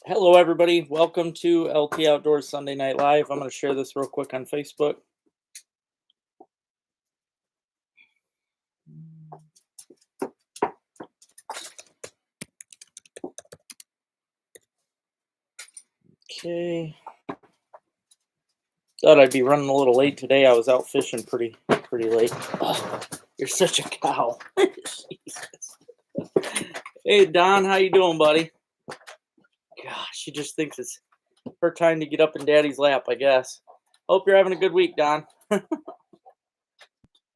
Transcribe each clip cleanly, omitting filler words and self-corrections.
Hello, everybody. Welcome to LT Outdoors Sunday Night Live. I'm going to share this real quick on Facebook. Okay. Thought I'd be running a little late today. I was out fishing pretty late. Oh, you're such a cow. Jesus. Hey, Don, how you doing, buddy? Gosh, she just thinks it's her time to get up in Daddy's lap, I guess. Hope you're having a good week, Don.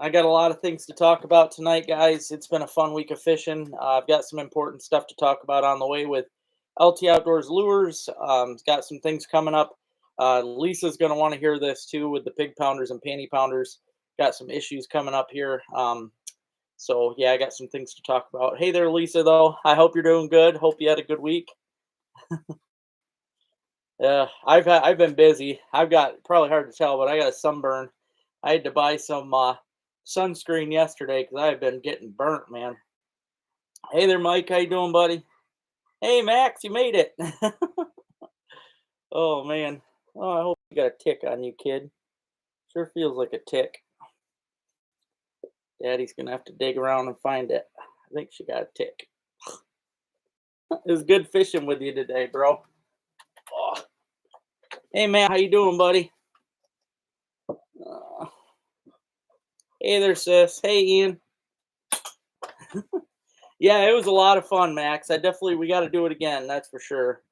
I got a lot of things to talk about tonight, guys. It's been a fun week of fishing. I've got some important stuff to talk about on the way with LT Outdoors Lures. Got some things coming up. Lisa's going to want to hear this too with the pig pounders and panty pounders. Got some issues coming up here. So, yeah, I got some things to talk about. Hey there, Lisa, though. I hope you're doing good. Hope you had a good week. I've been busy. I've got, probably hard to tell, but I got a sunburn. I had to buy some sunscreen yesterday because I've been getting burnt, man. Hey there, Mike. How you doing, buddy? Hey, Max, you made it. Oh, man. Oh, I hope you got a tick on you, kid. Sure feels like a tick. Daddy's going to have to dig around and find it. I think she got a tick. It was good fishing with you today, bro. Oh. Hey, Matt. How you doing, buddy? Hey there, sis. Hey, Ian. Yeah, it was a lot of fun, Max. We got to do it again. That's for sure.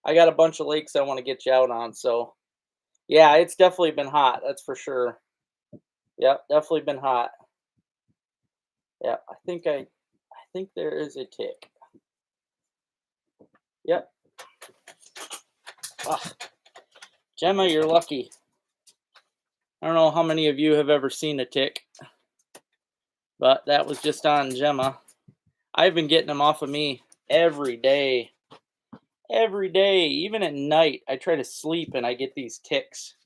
I got a bunch of lakes I want to get you out on. So, yeah, it's definitely been hot. That's for sure. Yep, definitely been hot. Yeah, I think there is a tick. Yep. Ah, Gemma, you're lucky. I don't know how many of you have ever seen a tick, but that was just on Gemma. I've been getting them off of me every day. Every day, even at night, I try to sleep and I get these ticks.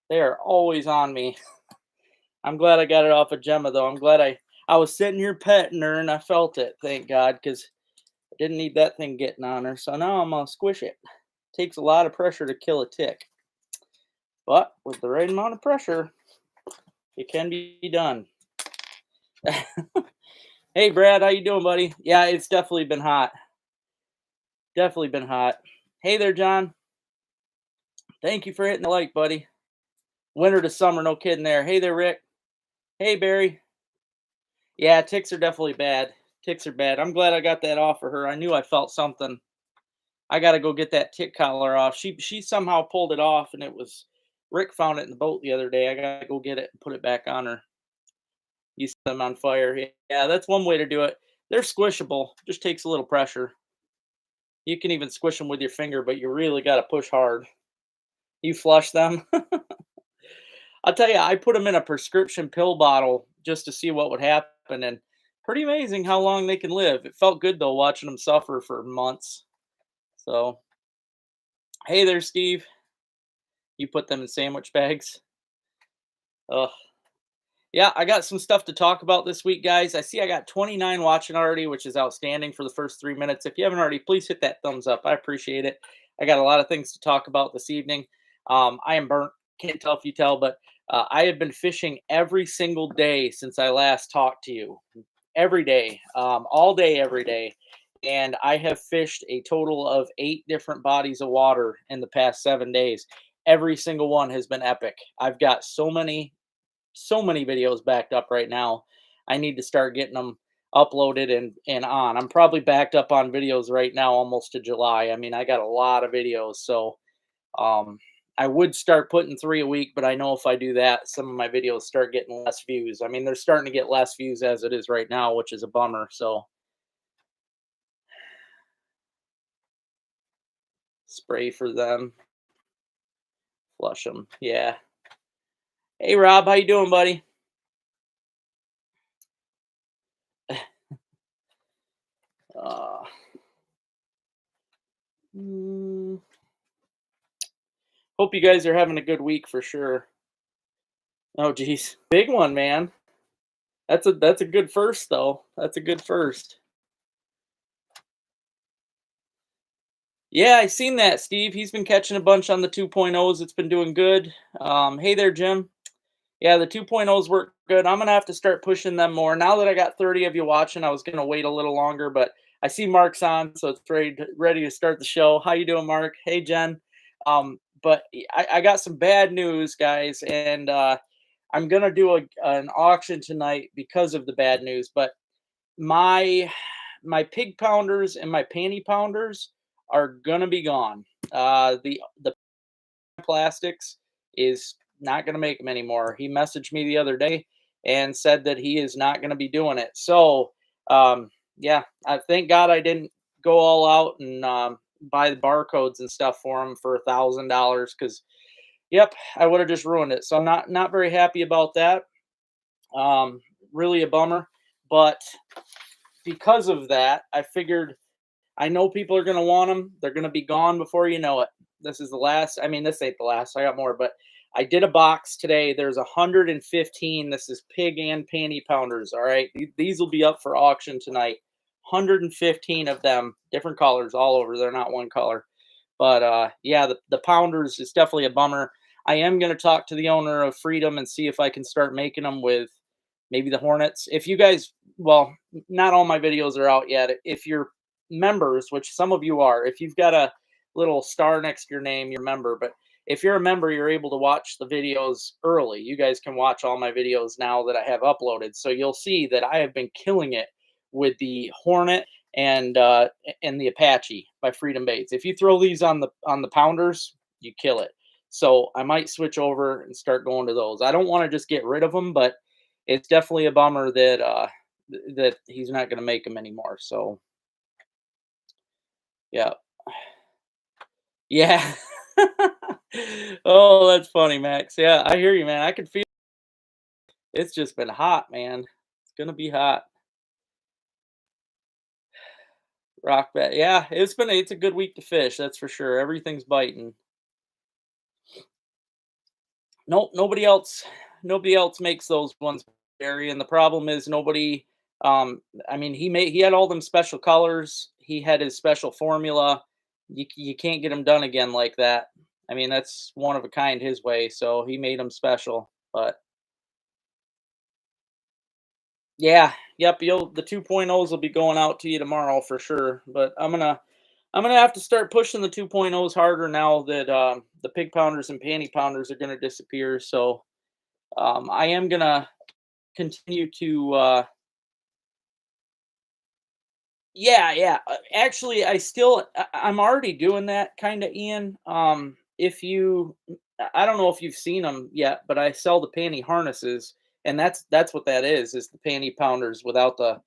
They are always on me. I'm glad I got it off of Gemma, though. I'm glad I was sitting here petting her and I felt it, thank God, because I didn't need that thing getting on her. So now I'm going to squish it. Takes a lot of pressure to kill a tick. But with the right amount of pressure, it can be done. Hey, Brad, how you doing, buddy? Yeah, it's definitely been hot. Definitely been hot. Hey there, John. Thank you for hitting the like, buddy. Winter to summer, no kidding there. Hey there, Rick. Hey, Barry. Yeah, ticks are definitely bad. Ticks are bad. I'm glad I got that off for her. I knew I felt something. I got to go get that tick collar off. She somehow pulled it off, and Rick found it in the boat the other day. I got to go get it and put it back on her. You set them on fire. Yeah, that's one way to do it. They're squishable. Just takes a little pressure. You can even squish them with your finger, but you really got to push hard. You flush them. I'll tell you, I put them in a prescription pill bottle just to see what would happen, and pretty amazing how long they can live. It felt good though watching them suffer for months. So, hey there, Steve. You put them in sandwich bags. Ugh. Yeah, I got some stuff to talk about this week, guys. I see I got 29 watching already, which is outstanding for the first 3 minutes. If you haven't already, please hit that thumbs up. I appreciate it. I got a lot of things to talk about this evening. I am burnt. Can't tell if you tell, but I have been fishing every single day since I last talked to you. Every day, all day, every day. And I have fished a total of 8 different bodies of water in the past 7 days. Every single one has been epic. I've got so many videos backed up right now. I need to start getting them uploaded and on. I'm probably backed up on videos right now almost to July. I mean, I got a lot of videos, so I would start putting 3 a week, but I know if I do that, some of my videos start getting less views. I mean, they're starting to get less views as it is right now, which is a bummer. So spray for them, flush them. Yeah. Hey, Rob, how you doing, buddy? Uh, mm, Hope you guys are having a good week for sure. Oh, geez, big one, man. That's a good first, though. That's a good first. Yeah, I seen that, Steve. He's been catching a bunch on the 2.0s. It's been doing good. Hey there, Jim. Yeah, the 2.0s work good. I'm gonna have to start pushing them more. Now that I got 30 of you watching, I was gonna wait a little longer, but I see Mark's on, so it's ready to start the show. How you doing, Mark? Hey, Jen. But I got some bad news, guys, and I'm gonna do an auction tonight because of the bad news. But my my pig pounders and my panty pounders are gonna be gone. The plastics is not gonna make them anymore. He messaged me the other day and said that he is not gonna be doing it. So yeah, I thank God I didn't go all out and buy the barcodes and stuff for him for $1,000 because yep, I would have just ruined it. So I'm not very happy about that. Um, really a bummer, but because of that, I figured I know people are going to want them. They're going to be gone before you know it. This is the last. I mean, this ain't the last. I got more, but I did a box today. There's 115. This is pig and panty pounders. All right. These will be up for auction tonight. 115 of them, different colors all over. They're not one color. But yeah, the pounders is definitely a bummer. I am going to talk to the owner of Freedom and see if I can start making them with maybe the Hornets. If you guys, well, not all my videos are out yet. If you're members, which some of you are, if you've got a little star next to your name, you're a member. But if you're a member, you're able to watch the videos early. You guys can watch all my videos now that I have uploaded. So you'll see that I have been killing it with the Hornet and the Apache by Freedom Baits. If you throw these on the pounders, you kill it. So I might switch over and start going to those. I don't want to just get rid of them, but it's definitely a bummer that that he's not going to make them anymore. So yeah, yeah. Oh, that's funny, Max. Yeah, I hear you, man. I can feel it's just been hot, man. It's gonna be hot. Rock bet. Yeah, it's a good week to fish, that's for sure. Everything's biting. Nope, nobody else makes those ones, Barry. And the problem is nobody I mean he had all them special colors, he had his special formula. You can't get him done again like that. I mean, that's one of a kind his way, so he made them special. But yeah, yep, you'll the 2.0s will be going out to you tomorrow for sure. But I'm gonna have to start pushing the 2.0s harder now that the pig pounders and panty pounders are gonna disappear. So I am gonna continue to yeah, yeah. Actually, I'm already doing that kind of, Ian. If you I don't know if you've seen them yet, but I sell the panty harnesses, and that's what that is the panty pounders without the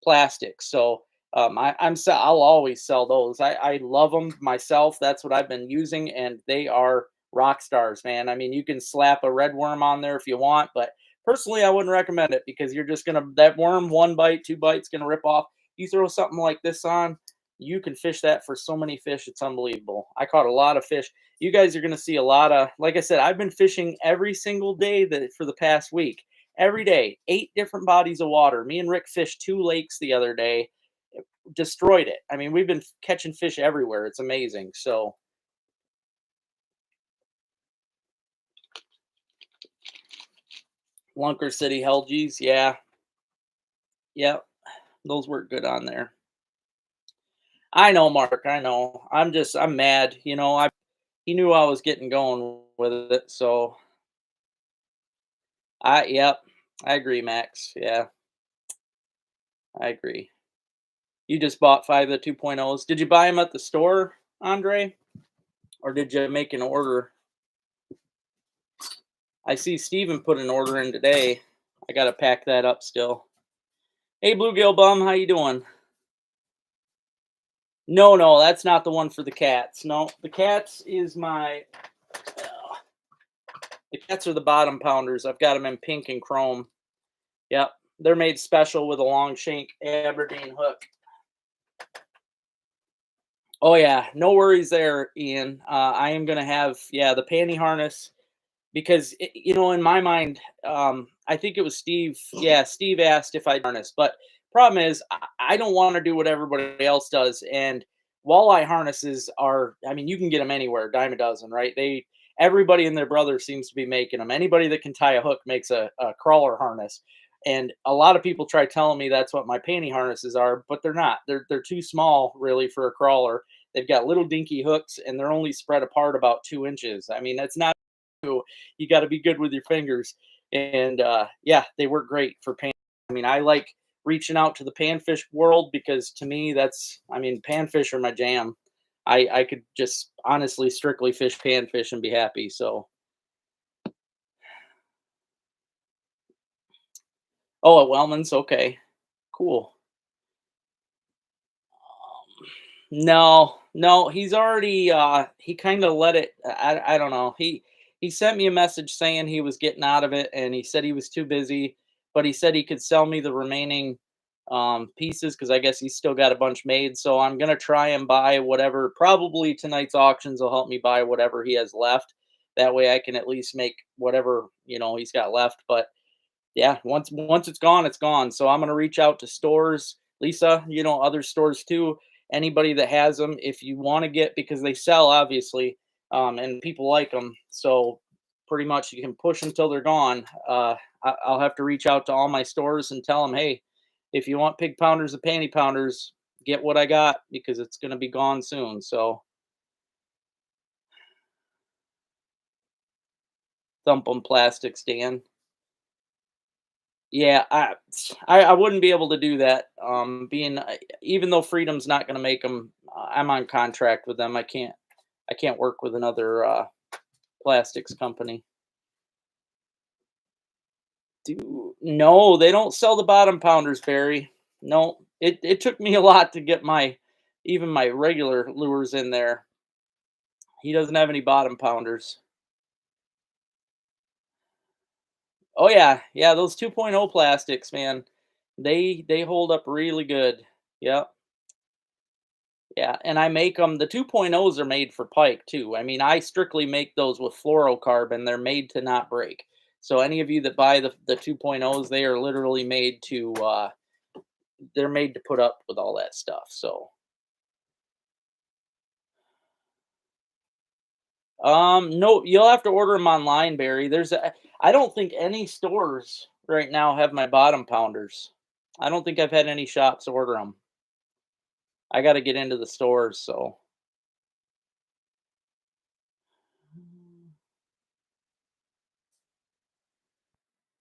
plastic. So I'll always sell those. I love them myself. That's what I've been using, and they are rock stars, man. I mean, you can slap a red worm on there if you want, but personally, I wouldn't recommend it because you're just gonna that worm one bite, two bites gonna rip off. You throw something like this on, you can fish that for so many fish. It's unbelievable. I caught a lot of fish. You guys are gonna see a lot of. Like I said, I've been fishing every single day that for the past week every day, 8 different bodies of water. Me and Rick fished 2 lakes the other day, destroyed it. I mean, we've been catching fish everywhere. It's amazing. So, Lunker City Helgies, yeah, yeah, those work good on there. I know, Mark. I know. I'm mad. He knew I was getting going with it. So, yep, I agree, Max. Yeah, I agree. You just bought 5 of the 2.0s. Did you buy them at the store, Andre? Or did you make an order? I see Steven put an order in today. I gotta pack that up still. Hey, Bluegill Bum, how you doing? No, no, that's not the one for the cats. No, the cats is my. The cats are the bottom pounders. I've got them in pink and chrome. Yep, they're made special with a long shank Aberdeen hook. Oh yeah, no worries there, Ian. I am gonna have the panty harness because in my mind, I think it was Steve. Yeah, Steve asked if I'd harness, but problem is I don't want to do what everybody else does, and walleye harnesses are, I mean, you can get them anywhere, dime a dozen, right? Everybody and their brother seems to be making them. Anybody that can tie a hook makes a crawler harness. And a lot of people try telling me that's what my panty harnesses are, but they're not. They're too small really for a crawler. They've got little dinky hooks and they're only spread apart about 2 inches. I mean, that's not, you got to be good with your fingers. And yeah, they work great for pan. I mean, I like reaching out to the panfish world because to me, that's, I mean, panfish are my jam. I could just honestly strictly fish panfish and be happy. So, oh, at Wellman's, okay, cool. No, no, he's already he kind of let it, I don't know. He sent me a message saying he was getting out of it and he said he was too busy, but he said he could sell me the remaining pieces cuz I guess he's still got a bunch made. So I'm going to try and buy whatever, probably tonight's auctions will help me buy whatever he has left. That way I can at least make whatever, he's got left, but yeah, once it's gone, it's gone. So I'm gonna reach out to stores, Lisa, other stores too. Anybody that has them, if you want to get, because they sell obviously, and people like them. So pretty much you can push until they're gone. I'll have to reach out to all my stores and tell them, hey, if you want pig pounders and panty pounders, get what I got because it's gonna be gone soon. So thump on plastic stand. Yeah, I wouldn't be able to do that. Being even though Freedom's not going to make them, I'm on contract with them. I can't work with another plastics company. Do no, they don't sell the bottom pounders, Barry. No, it took me a lot to get my even my regular lures in there. He doesn't have any bottom pounders. Oh yeah, yeah, those 2.0 plastics, man. They hold up really good. Yep. Yeah, and I make them. The 2.0s are made for pike too. I mean, I strictly make those with fluorocarbon. They're made to not break. So any of you that buy the 2.0s, they are literally made to they're made to put up with all that stuff. So, no, you'll have to order them online, Barry. I don't think any stores right now have my bottom pounders. I don't think I've had any shops order them. I got to get into the stores, so.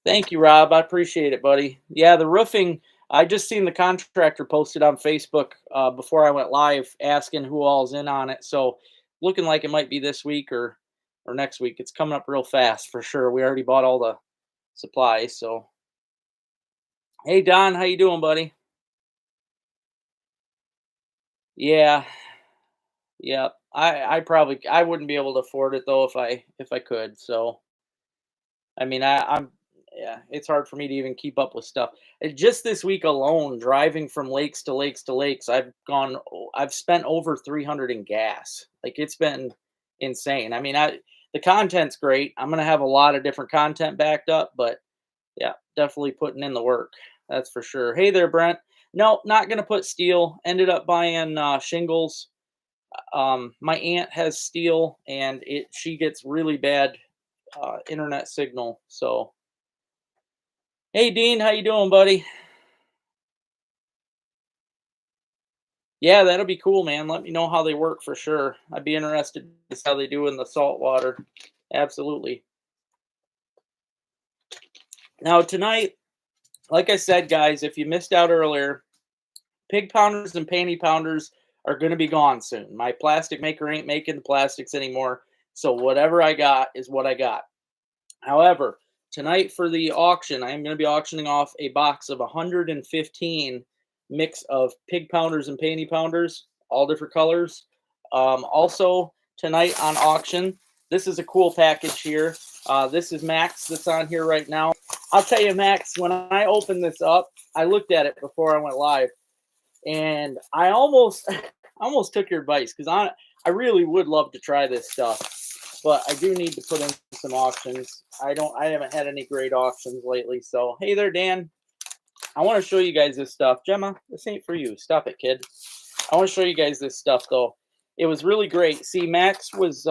Thank you, Rob. I appreciate it, buddy. Yeah, the roofing. I just seen the contractor posted on Facebook before I went live, asking who all's in on it. So, looking like it might be this week or next week. It's coming up real fast for sure. We already bought all the supplies. So, hey, Don, how you doing, buddy? Yeah, yeah. I wouldn't be able to afford it though if I could. So, I mean, yeah, it's hard for me to even keep up with stuff. Just this week alone, driving from lakes to lakes to lakes, I've spent over 300 in gas. Like it's been insane. I mean, the content's great. I'm gonna have a lot of different content backed up, but yeah, definitely putting in the work. That's for sure. Hey there, Brent. No, not gonna put steel. Ended up buying shingles. My aunt has steel, and she gets really bad internet signal. So, hey Dean, how you doing, buddy? Yeah, that'll be cool, man. Let me know how they work for sure. I'd be interested to see how they do in the salt water. Absolutely. Now tonight, like I said, guys, if you missed out earlier, pig pounders and panty pounders are going to be gone soon. My plastic maker ain't making the plastics anymore, so whatever I got is what I got. However, tonight for the auction, I am going to be auctioning off a box of 115 mix of pig pounders and panty pounders, all different colors. Also, tonight on auction, this is a cool package here. This is Max that's on here right now. I'll tell you, Max, when I opened this up, I looked at it before I went live, and I almost, almost took your advice because I really would love to try this stuff. But I do need to put in some auctions. I haven't had any great auctions lately. So hey there, Dan. I want to show you guys this stuff. Gemma, this ain't for you. Stop it, kid. I want to show you guys this stuff though. It was really great. See, Max was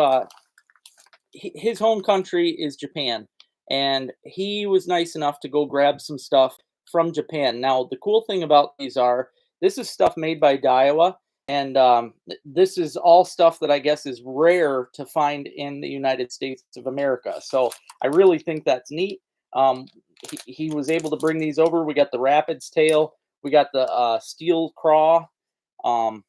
his home country is Japan, and he was nice enough to go grab some stuff from Japan. Now, the cool thing about these are this is stuff made by Daiwa, and this is all stuff that I guess is rare to find in the United States of America. So I really think that's neat. Um, he was able to bring these over. We got the Rapids tail, we got the steel craw. Um,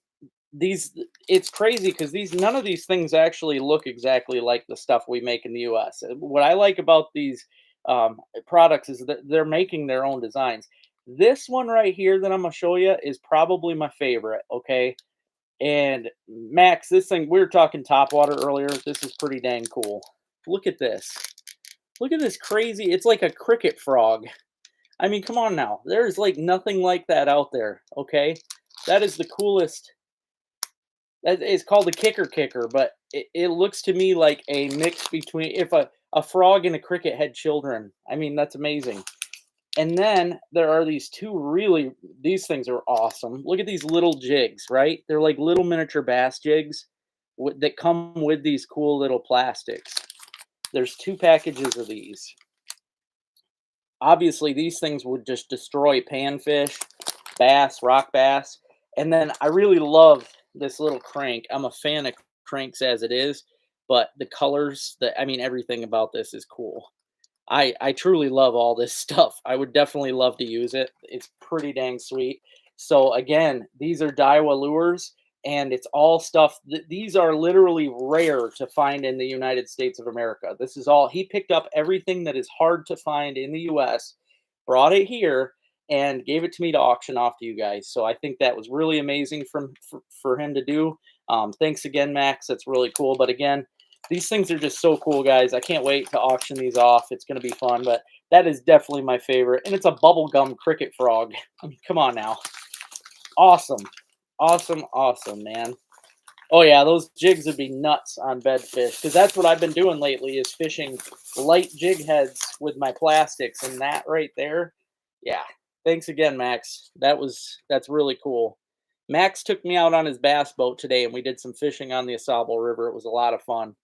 these it's crazy because these none of these things actually look exactly like the stuff we make in the US. What I like about these products is that they're making their own designs. This one right here that I'm gonna show you is probably my favorite. Okay, and Max, this thing we were talking top water earlier. This is pretty dang cool. Look at this. Look at this crazy. It's like a cricket frog. I mean, come on now. There's like nothing like that out there. Okay, that is the coolest. It's called a kicker, but it looks to me like a mix between if a frog and a cricket had children. I mean, that's amazing. And then there are these two really these things are awesome. Look at these little jigs, right? They're like little miniature bass jigs that come with these cool little plastics. There's two packages of these. Obviously, these things would just destroy panfish, bass, rock bass. And then I really love this little crank. I'm a fan of cranks as it is, but the colors, I mean, everything about this is cool. I truly love all this stuff. I would definitely love to use it. It's pretty dang sweet. So again, these are Daiwa lures, and it's all stuff. These are literally rare to find in the United States of America. This is all he picked up everything that is hard to find in the U.S., brought it here, and gave it to me to auction off to you guys. So I think that was really amazing for him to do. Thanks again, Max. That's really cool. But again, these things are just so cool, guys. I can't wait to auction these off. It's going to be fun, but that is definitely my favorite. And it's a bubblegum cricket frog. I mean, come on now. Awesome. Awesome, awesome, man. Oh, yeah, those jigs would be nuts on bedfish because that's what I've been doing lately is fishing light jig heads with my plastics. And that right there, yeah. Thanks again, Max. That's really cool. Max took me out on his bass boat today, and we did some fishing on the Asable River. It was a lot of fun.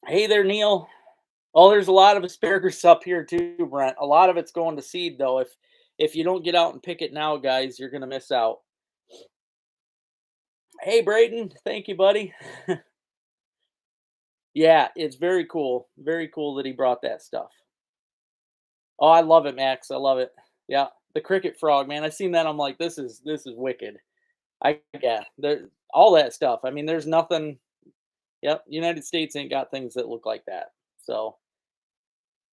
Hey there, Neil. Oh, there's a lot of asparagus up here too, Brent. A lot of it's going to seed though. If you don't get out and pick it now, guys, you're gonna miss out. Hey, Braden, thank you, buddy. Yeah, it's very cool. Very cool that he brought that stuff. Oh, I love it, Max. I love it. Yeah, the cricket frog, man. I seen that. I'm like, this is wicked. Yeah, there all that stuff. I mean, there's nothing. Yep, United States ain't got things that look like that. So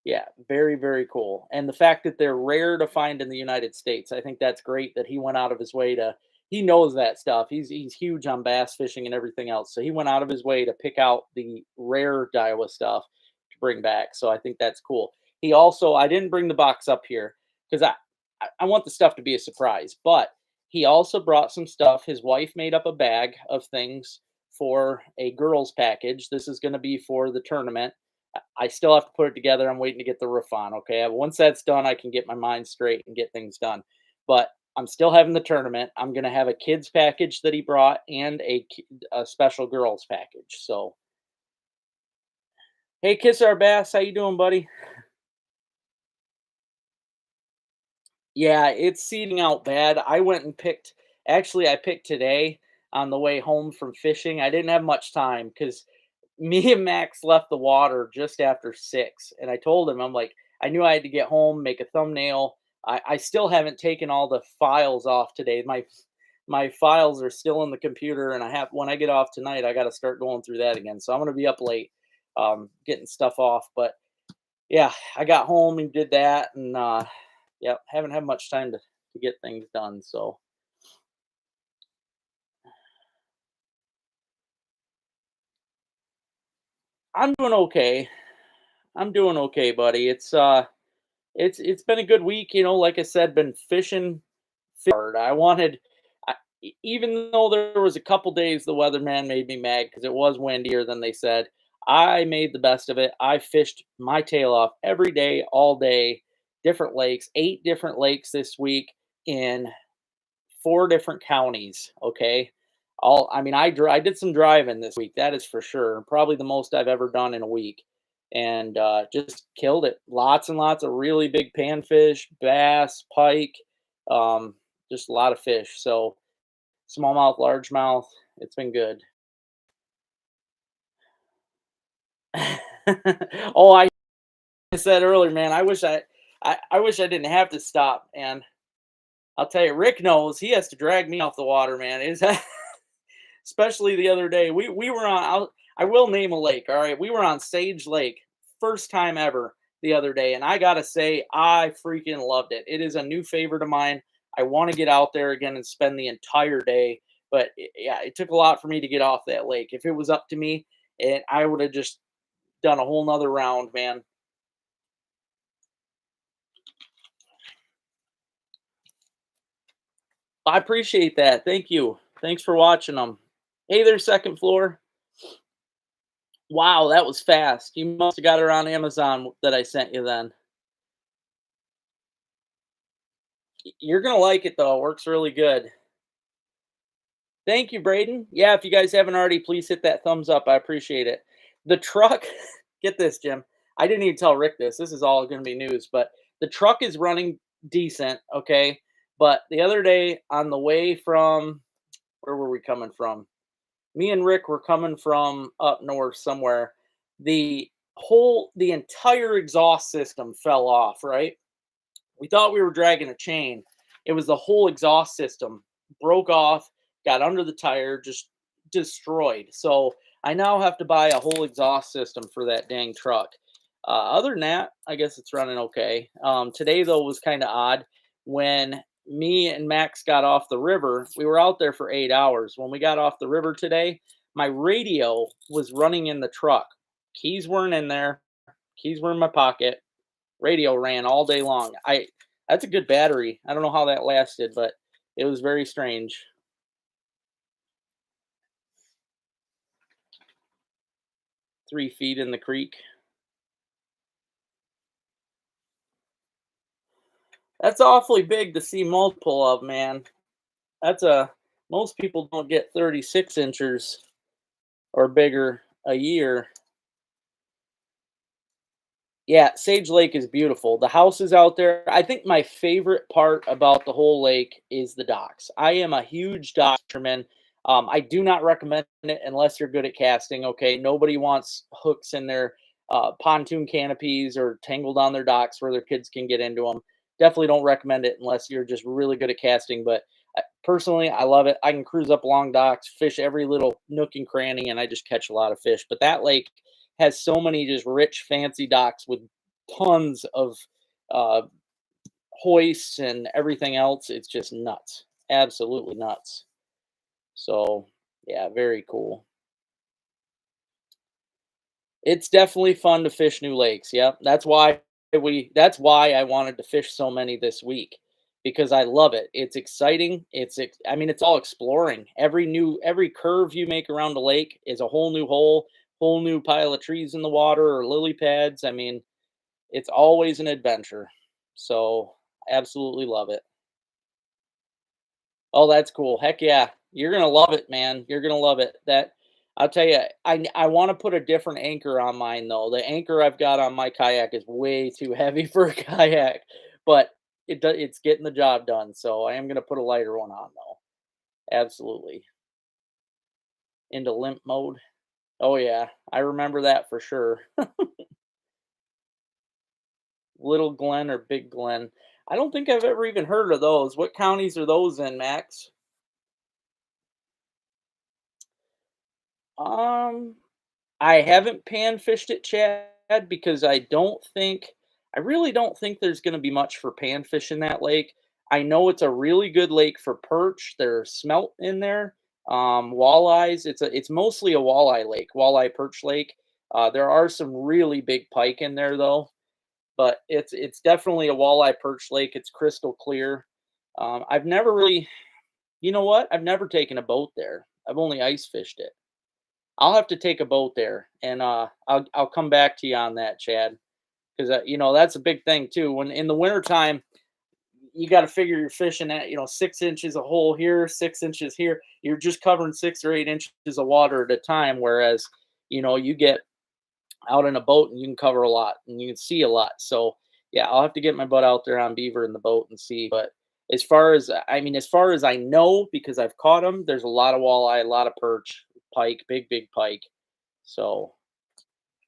yeah, very, very cool. And the fact that they're rare to find in the United States, I think that's great that he went out of his way to he knows that stuff. He's huge on bass fishing and everything else. So he went out of his way to pick out the rare Daiwa stuff to bring back. So I think that's cool. He also I didn't bring the box up here because I want the stuff to be a surprise, but he also brought some stuff. His wife made up a bag of things for a girls package. This is going to be for the tournament. I still have to put it together. I'm waiting to get the roof on. Okay. Once that's done, I can get my mind straight and get things done. But I'm still having the tournament. I'm going to have a kids package that he brought and a special girls package. So, hey, Kiss Our Bass, how you doing, buddy? Yeah, it's seeding out bad. I went and picked. Actually, I picked today on the way home from fishing. I didn't have much time because me and Max left the water just after 6, and I told him, I'm like, I knew I had to get home, make a thumbnail. I still haven't taken all the files off today. My files are still in the computer, and I have when I get off tonight, I got to start going through that again. So I'm gonna be up late, getting stuff off. But yeah, I got home and did that, and yeah, haven't had much time to get things done. So I'm doing okay. I'm doing okay, buddy. It's been a good week, like I said, been fishing hard. Even though there was a couple days the weatherman made me mad because it was windier than they said, I made the best of it. I fished my tail off every day, all day, different lakes, 8 different lakes this week in 4 different counties, okay? I mean, I did some driving this week, that is for sure. Probably the most I've ever done in a week, and, just killed it. Lots and lots of really big panfish, bass, pike, um, just a lot of fish. So, smallmouth, largemouth, it's been good. Oh, I said earlier, man, I wish I didn't have to stop, and I'll tell you, Rick knows he has to drag me off the water, man. Is especially the other day. We were on. I will name a lake. All right, we were on Sage Lake, first time ever the other day, and I gotta say, I freaking loved it. It is a new favorite of mine. I want to get out there again and spend the entire day. But yeah, it took a lot for me to get off that lake. If it was up to me, and I would have just done a whole nother round, man. I appreciate that. Thank you. Thanks for watching them. Hey there, second floor. Wow, that was fast. You must have got her on Amazon that I sent you then. You're gonna like it though. It works really good. Thank you, Braden. Yeah, if you guys haven't already, please hit that thumbs up. I appreciate it. The truck, get this, Jim. I didn't even tell Rick this. This is all going to be news, but the truck is running decent, okay? But the other day on the way from, where were we coming from? Me and Rick were coming from up north somewhere. The entire exhaust system fell off, right? We thought we were dragging a chain. It was the whole exhaust system broke off, got under the tire, just destroyed. So I now have to buy a whole exhaust system for that dang truck. Other than that, I guess it's running okay. Today though was kind of odd. When me and Max got off the river, we were out there for 8 hours. When we got off the river today, my radio was running in the truck. Keys weren't in there. Keys were in my pocket. Radio ran all day long. I That's a good battery. I don't know how that lasted, but it was very strange. 3 feet in the creek. That's awfully big to see multiple of, man. That's a Most people don't get 36 inches or bigger a year. Yeah, Sage Lake is beautiful. The house is out there. I think my favorite part about the whole lake is the docks. I am a huge dock fisherman. I do not recommend it unless you're good at casting. Okay, nobody wants hooks in their pontoon canopies or tangled on their docks where their kids can get into them. Definitely don't recommend it unless you're just really good at casting. But personally, I love it. I can cruise up long docks, fish every little nook and cranny, and I just catch a lot of fish. But that lake has so many just rich, fancy docks with tons of uh, hoists and everything else. It's just nuts, absolutely nuts. So, yeah, very cool. It's definitely fun to fish new lakes. Yep, that's why I wanted to fish so many this week because I love it. It's exciting. I mean, it's all exploring. Every curve you make around a lake is a whole new hole, whole new pile of trees in the water or lily pads. I mean, it's always an adventure. So, absolutely love it. Oh, that's cool. Heck yeah. You're gonna love it, man. You're gonna love it. That I'll tell you, I want to put a different anchor on mine though. The anchor I've got on my kayak is way too heavy for a kayak, but it's getting the job done. So I am gonna put a lighter one on though. Absolutely. Into limp mode. Oh yeah, I remember that for sure. Little Glen or Big Glen. I don't think I've ever even heard of those. What counties are those in, Max? Um, I haven't pan fished it, Chad, because I really don't think there's going to be much for panfish in that lake. I know it's a really good lake for perch. There's smelt in there, walleyes. It's mostly a walleye lake, walleye perch lake. There are some really big pike in there though, but it's definitely a walleye perch lake. It's crystal clear. I've never really, you know what? I've never taken a boat there. I've only ice fished it. I'll have to take a boat there, and I'll come back to you on that, Chad, because that's a big thing too. When in the wintertime, you got to figure you're fishing at 6 inches a hole here, 6 inches here. You're just covering 6 or 8 inches of water at a time. Whereas you get out in a boat and you can cover a lot and you can see a lot. So yeah, I'll have to get my butt out there on beaver in the boat and see. But as far as I know, because I've caught them, there's a lot of walleye, a lot of perch, pike, big pike. So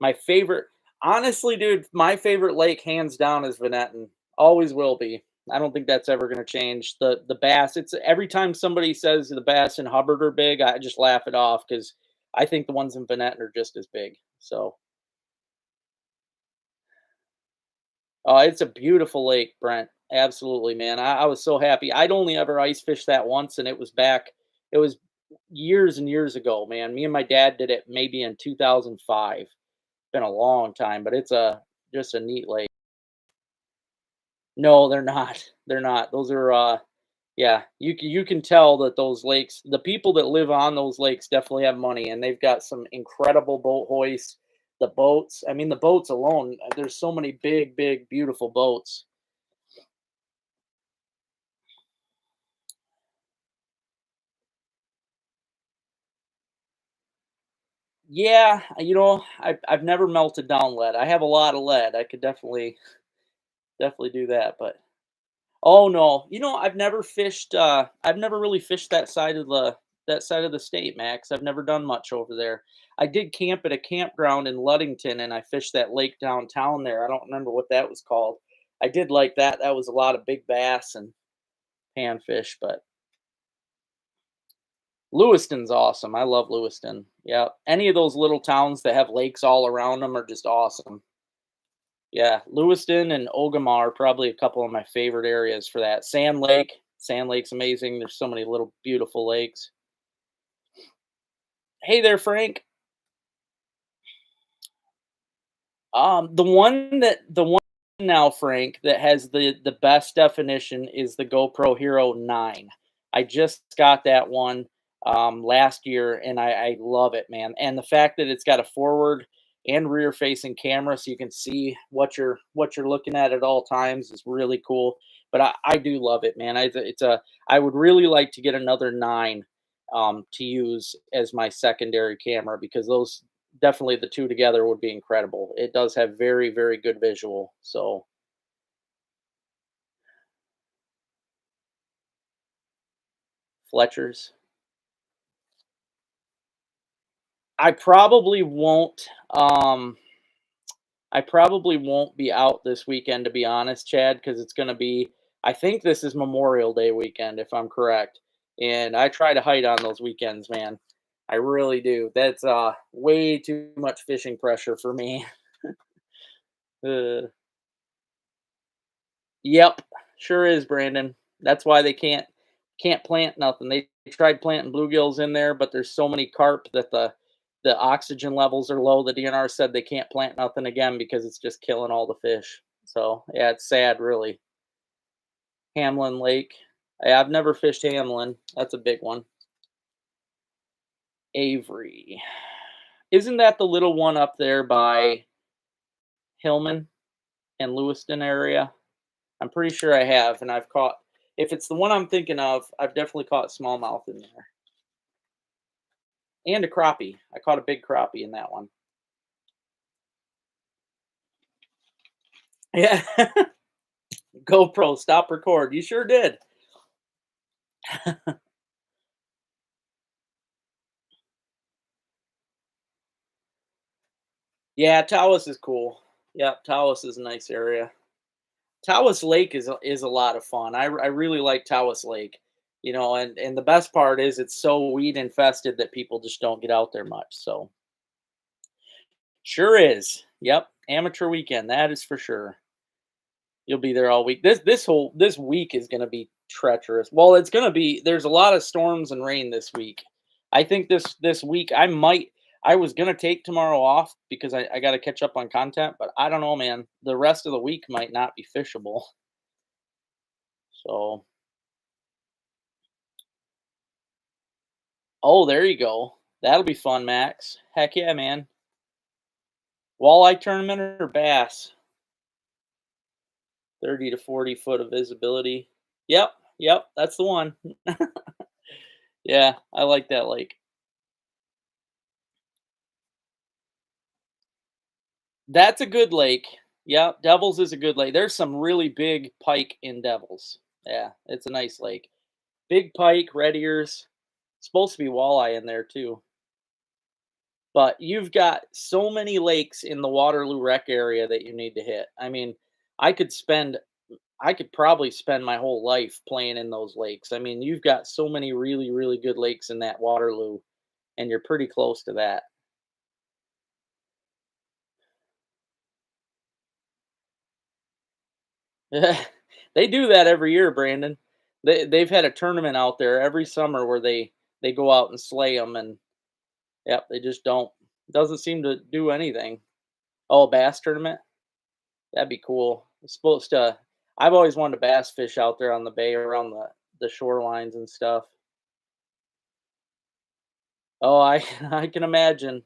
my favorite, honestly, dude, my favorite lake hands down is Venetton. Always will be. I don't think that's ever going to change. The bass, it's every time somebody says the bass in Hubbard are big, I just laugh it off because I think the ones in Venetton are just as big. So it's a beautiful lake, Brent. Absolutely, man. I was so happy. I'd only ever ice fished that once, and it was back. It was years and years ago, man. Me and my dad did it maybe in 2005. Been a long time, but it's a just a neat lake. No, they're not. They're not. Those are yeah, you can tell that those lakes, the people that live on those lakes definitely have money and they've got some incredible boat hoists. The boats, I mean the boats alone, there's so many big beautiful boats. Yeah, I've never melted down lead. I have a lot of lead. I could definitely do that, but oh, no. I've never fished, I've never really fished that side of the state, Max. I've never done much over there. I did camp at a campground in Ludington, and I fished that lake downtown there. I don't remember what that was called. I did like that. That was a lot of big bass and panfish, but Lewiston's awesome. I love Lewiston. Yeah, any of those little towns that have lakes all around them are just awesome. Yeah, Lewiston and Ogama are probably a couple of my favorite areas for that. Sand Lake, Sand Lake's amazing. There's so many little beautiful lakes. Hey there, Frank. The one now, Frank, that has the best definition is the GoPro Hero 9. I just got that one last year, and I love it, man. And the fact that it's got a forward and rear facing camera, so you can see what you're looking at all times, is really cool. But I do love it, man. I would really like to get another 9 to use as my secondary camera because those definitely the two together would be incredible. It does have very good visual. So Fletcher's. I probably won't. I probably won't be out this weekend, to be honest, Chad, because it's going to be. I think this is Memorial Day weekend, if I'm correct, and I try to hide on those weekends, man. I really do. That's way too much fishing pressure for me. uh, Yep, sure is, Brandon. That's why they can't plant nothing. They tried planting bluegills in there, but there's so many carp that the oxygen levels are low. The DNR said they can't plant nothing again because it's just killing all the fish. So yeah, it's sad, really. Hamlin Lake. Yeah, I've never fished Hamlin. That's a big one. Avery. Isn't that the little one up there by Hillman and Lewiston area? I'm pretty sure I have, and I've caught. If it's the one I'm thinking of, I've definitely caught smallmouth in there and a crappie. I caught a big crappie in that one. Yeah, GoPro, stop record. You sure did. Yeah, Tawas is cool. Yeah, Tawas is a nice area. Tawas Lake is a lot of fun. I really like Tawas Lake. And the best part is it's so weed infested that people just don't get out there much. So sure is. Yep, amateur weekend. That is for sure. You'll be there all week. This week is gonna be treacherous. Well, it's gonna be there's a lot of storms and rain this week. I think this week I was gonna take tomorrow off because I gotta catch up on content, but I don't know, man. The rest of the week might not be fishable. So oh, there you go. That'll be fun, Max. Heck yeah, man. Walleye tournament or bass? 30 to 40 foot of visibility. Yep, yep, that's the one. Yeah, I like that lake. That's a good lake. Yep, Devils is a good lake. There's some really big pike in Devils. Yeah, it's a nice lake. Big pike, red ears. Supposed to be walleye in there too. But you've got so many lakes in the Waterloo Rec area that you need to hit. I mean, I could spend I could probably spend my whole life playing in those lakes. I mean, you've got so many really, really good lakes in that Waterloo, and you're pretty close to that. They do that every year, Brandon. They've had a tournament out there every summer where they go out and slay them, and yep, they just don't doesn't seem to do anything. Oh, a bass tournament? That'd be cool. It's supposed to. I've always wanted to bass fish out there on the bay around the shorelines and stuff. Oh, I I can imagine.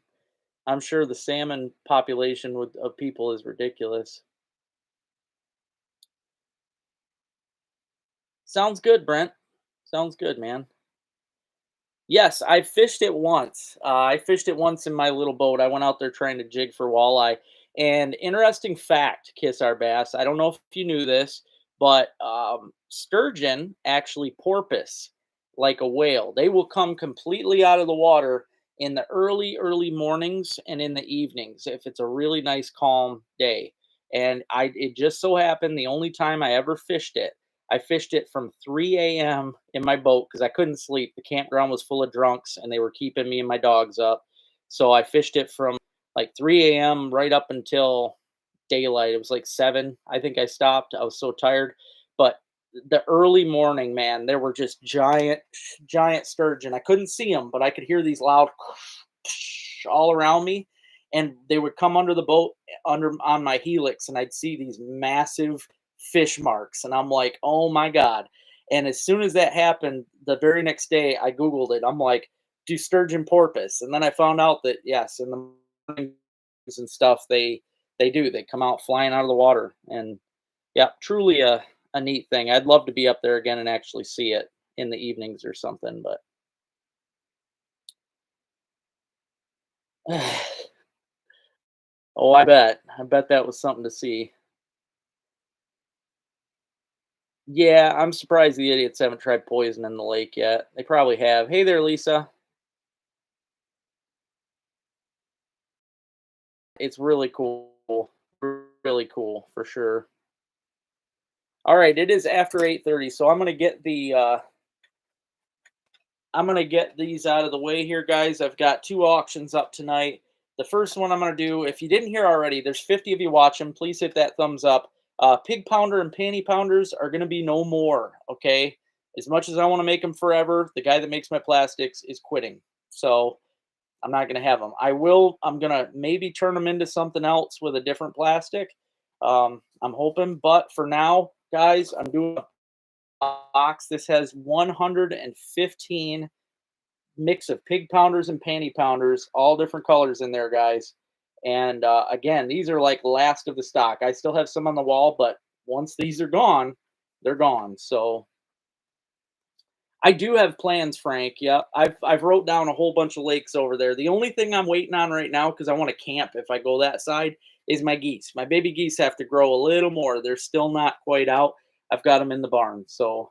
I'm sure the salmon population of people is ridiculous. Sounds good, Brent. Sounds good, man. Yes, I fished it once. I fished it once in my little boat. I went out there trying to jig for walleye. And interesting fact, Kiss Our Bass. I don't know if you knew this, but sturgeon actually porpoise like a whale. They will come completely out of the water in the early mornings and in the evenings if it's a really nice calm day. And it just so happened the only time I ever fished it, I fished it from 3 a.m. in my boat because I couldn't sleep. The campground was full of drunks and they were keeping me and my dogs up. So I fished it from like 3 a.m. right up until daylight. It was like 7. I think I stopped. I was so tired. But the early morning, man, there were just giant sturgeon. I couldn't see them, but I could hear these loud all around me. And they would come under the boat under on my helix, and I'd see these massive fish marks, and I'm like, "Oh my god." And as soon as that happened, the very next day I googled it. I'm like, "Do sturgeon porpoise?" And then I found out that yes, in the mornings and stuff they do. They come out flying out of the water, and yeah, truly a neat thing. I'd love to be up there again and actually see it in the evenings or something, but oh, I bet. I bet that was something to see. Yeah, I'm surprised the idiots haven't tried poisoning the lake yet. They probably have. Hey there, Lisa. It's really cool. Really cool for sure. All right, it is after 8:30, so I'm gonna get these out of the way here, guys. I've got 2 auctions up tonight. The first one I'm gonna do, if you didn't hear already, there's 50 of you watching. Please hit that thumbs up. Pig pounder and panty pounders are gonna be no more. Okay, as much as I want to make them forever, the guy that makes my plastics is quitting. So I'm not gonna have them. I will. I'm gonna maybe turn them into something else with a different plastic. I'm hoping, but for now, guys, I'm doing a box. This has 115 mix of pig pounders and panty pounders, all different colors in there, guys. And again, these are like last of the stock. I still have some on the wall, but once these are gone, they're gone. So I do have plans, Frank. Yeah, I've wrote down a whole bunch of lakes over there. The only thing I'm waiting on right now, because I want to camp if I go that side, is my geese. My baby geese have to grow a little more. They're still not quite out. I've got them in the barn. So,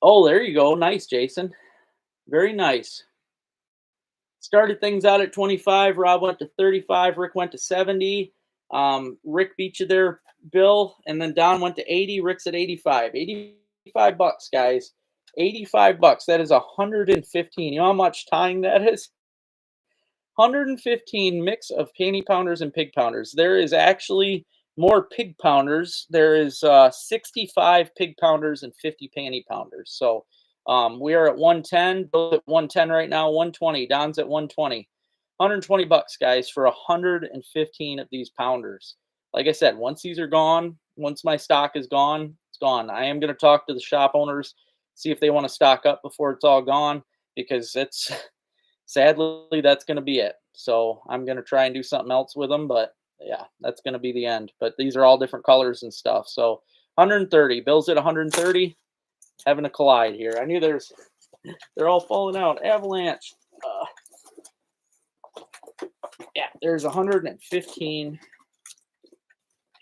oh, there you go. Nice, Jason. Very nice. Started things out at 25. Rob went to 35. Rick went to 70. Rick beat you there, Bill. And then Don went to 80. Rick's at 85. 85 bucks, guys. 85 bucks. That is 115. You know how much tying that is? 115 mix of panty pounders and pig pounders. There is actually more pig pounders. There is 65 pig pounders and 50 panty pounders. So we are at 110. Bill's at 110 right now. 120. Don's at 120. 120 bucks, guys, for 115 of these pounders. Like I said, once these are gone, once my stock is gone, it's gone. I am going to talk to the shop owners, see if they want to stock up before it's all gone, because it's sadly, that's going to be it. So I'm going to try and do something else with them, but yeah, that's going to be the end. But these are all different colors and stuff. So 130. Bill's at 130. Having a collide here. I knew they're all falling out. Avalanche. Yeah, there's 115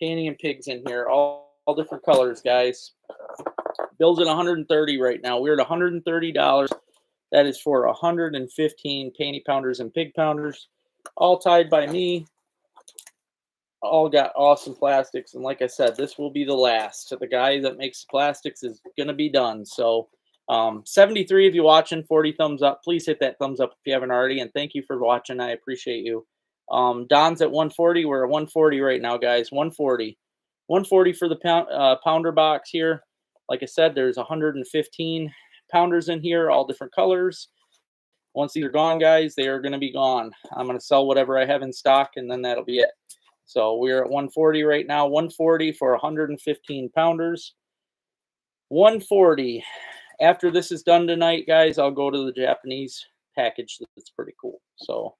panty and pigs in here, all different colors, guys. Bill's at 130 right now. We're at $130. That is for 115 panty pounders and pig pounders, all tied by me. All got awesome plastics, and like I said, this will be the last. So the guy that makes the plastics is gonna be done. So 73 of you watching, 40 thumbs up. Please hit that thumbs up if you haven't already, and thank you for watching. I appreciate you. Don's at 140. We're at 140 right now, guys. 140 for the pounder box here. Like I said, there's 115 pounders in here, all different colors. Once these are gone, guys, they are going to be gone. I'm going to sell whatever I have in stock, and then that'll be it. So we're at 140 right now. 140 for 115 pounders. 140. After this is done tonight, guys, I'll go to the Japanese package. That's pretty cool. So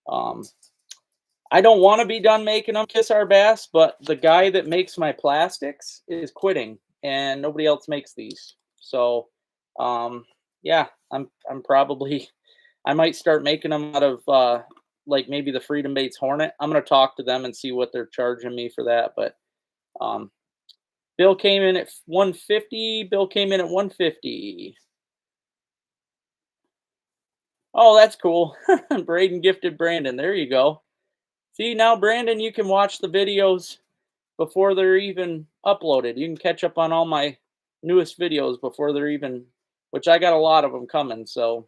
I don't want to be done making them, Kiss Our Bass, but the guy that makes my plastics is quitting, and nobody else makes these. So yeah, I'm probably, I might start making them out of like maybe the Freedom Baits Hornet. I'm going to talk to them and see what they're charging me for that. But Bill came in at 150. Bill came in at 150. Oh, that's cool. Braden gifted Brandon. There you go. See, now, Brandon, you can watch the videos before they're even uploaded. You can catch up on all my newest videos before they're even, which I got a lot of them coming. So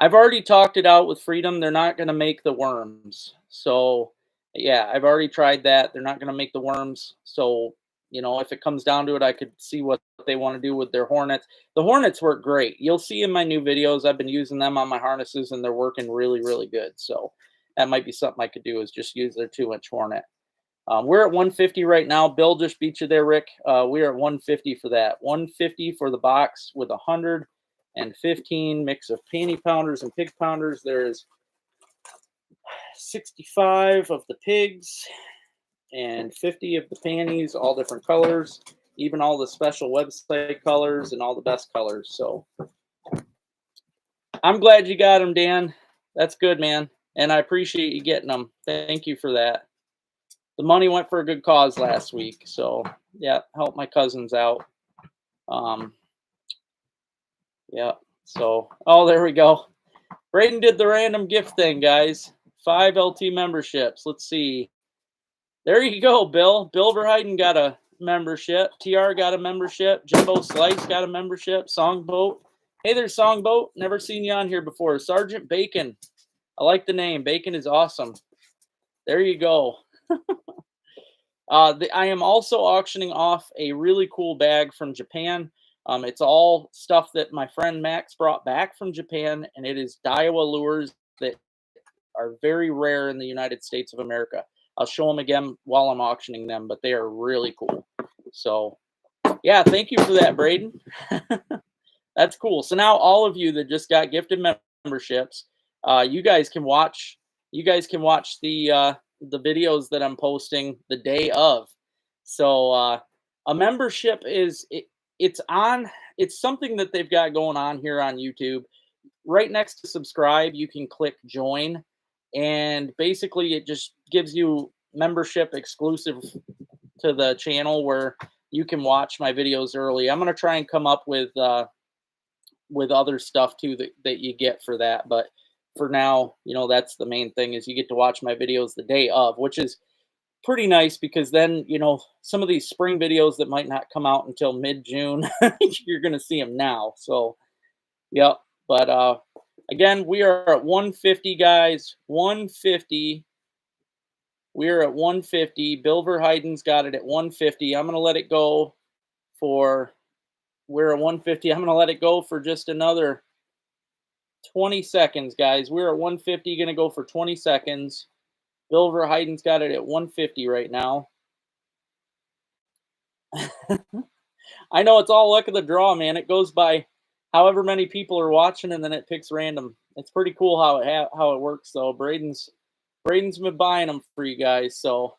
I've already talked it out with Freedom. They're not going to make the worms. So yeah, I've already tried that. They're not going to make the worms. So, you know, if it comes down to it, I could see what they want to do with their Hornets. The Hornets work great. You'll see in my new videos, I've been using them on my harnesses, and they're working really, really good. So that might be something I could do, is just use their 2-inch Hornet. We're at 150 right now. Bill just beat you there, Rick. We're at 150 for that. 150 for the box with 115 mix of panty pounders and pig pounders. There's 65 of the pigs and 50 of the panties, all different colors, even all the special website colors and all the best colors. So I'm glad you got them, Dan. That's good, man. And I appreciate you getting them. Thank you for that. The money went for a good cause last week. So yeah, help my cousins out. Yeah. So, oh, there we go. Braden did the random gift thing, guys. 5 LT memberships. Let's see. There you go, Bill. Bill Verheiden got a membership. TR got a membership. Jimbo Slice got a membership. Songboat. Hey there, Songboat. Never seen you on here before. Sergeant Bacon. I like the name. Bacon is awesome. There you go. I am also auctioning off a really cool bag from Japan. It's all stuff that my friend Max brought back from Japan, and it is Daiwa lures that are very rare in the United States of America. I'll show them again while I'm auctioning them, but they are really cool. So, yeah, thank you for that, Braden. That's cool. So now all of you that just got gifted memberships, you guys can watch. You guys can watch the videos that I'm posting the day of. So a membership is it's something that they've got going on here on YouTube. Right next to subscribe, you can click join, and basically it just gives you membership exclusive to the channel where you can watch my videos early. I'm going to try and come up with other stuff too that you get for that, but for now, you know, that's the main thing, is you get to watch my videos the day of, which is pretty nice, because then, you know, some of these spring videos that might not come out until mid-June, you're going to see them now. So, yep. But again, we are at 150, guys. 150. We're at 150. Bill Verheiden's got it at 150. I'm going to let it go for, we're at 150. I'm going to let it go for just another 20 seconds, guys. We're at 150, going to go for 20 seconds. Bill Verheiden's got it at 150 right now. I know, it's all luck of the draw, man. It goes by however many people are watching, and then it picks random. It's pretty cool how it works, though. Braden's been buying them for you guys. So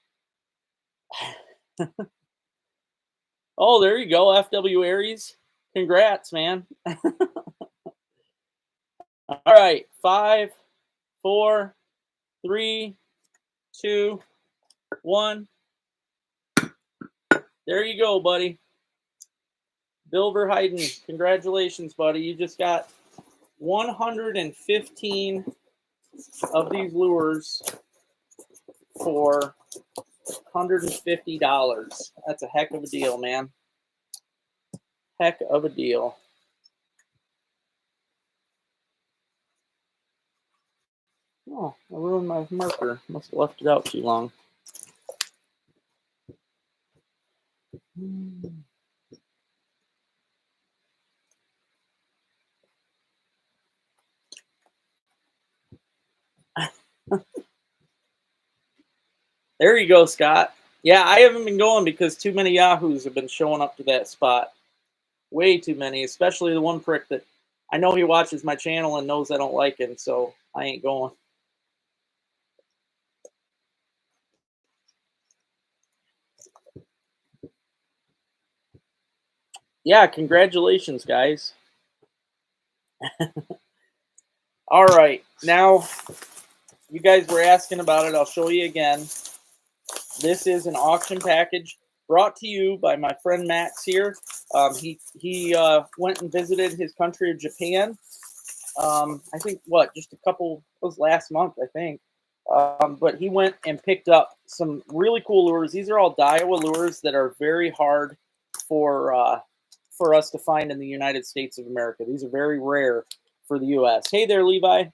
Oh, there you go, FW Aries. Congrats, man. All right, 5, 4, 3, 2, 1. There you go, buddy. Bill Verheiden, congratulations, buddy. You just got 115 of these lures for $150. That's a heck of a deal, man. Heck of a deal. Oh, I ruined my marker. Must have left it out too long. There you go, Scott. Yeah, I haven't been going because too many Yahoos have been showing up to that spot. Way too many, especially the one prick that I know he watches my channel and knows I don't like him, so I ain't going. Yeah, congratulations, guys. All right, now you guys were asking about it. I'll show you again. This is an auction package brought to you by my friend Max here. He went and visited his country of Japan. I think just a couple, it was last month, I think. But he went and picked up some really cool lures. These are all Daiwa lures that are very hard for us to find in the United States of America. These are very rare for the U.S. Hey there, Levi.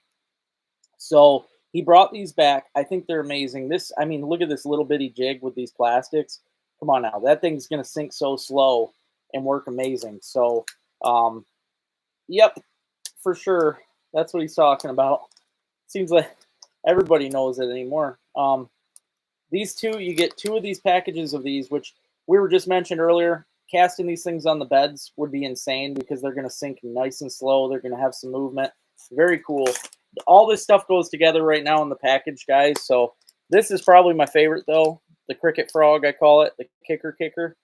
So he brought these back. I think they're amazing. I mean, look at this little bitty jig with these plastics. Come on now, that thing's gonna sink so slow and work amazing. So, yep, for sure. That's what he's talking about. Seems like everybody knows it anymore. These two, you get 2 of these packages of these, which we were just mentioned earlier. Casting these things on the beds would be insane because they're going to sink nice and slow. They're going to have some movement. Very cool. All this stuff goes together right now in the package, guys. So this is probably my favorite, though. The cricket frog, I call it. The kicker.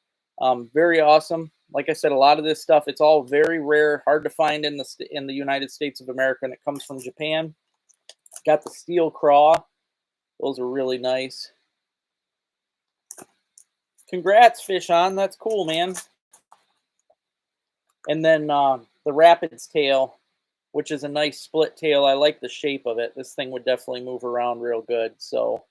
Very awesome. Like I said, a lot of this stuff, it's all very rare, hard to find in the United States of America, and it comes from Japan. Got the steel craw. Those are really nice. Congrats, Fish On. That's cool, man. And then the Rapids tail, which is a nice split tail. I like the shape of it. This thing would definitely move around real good. So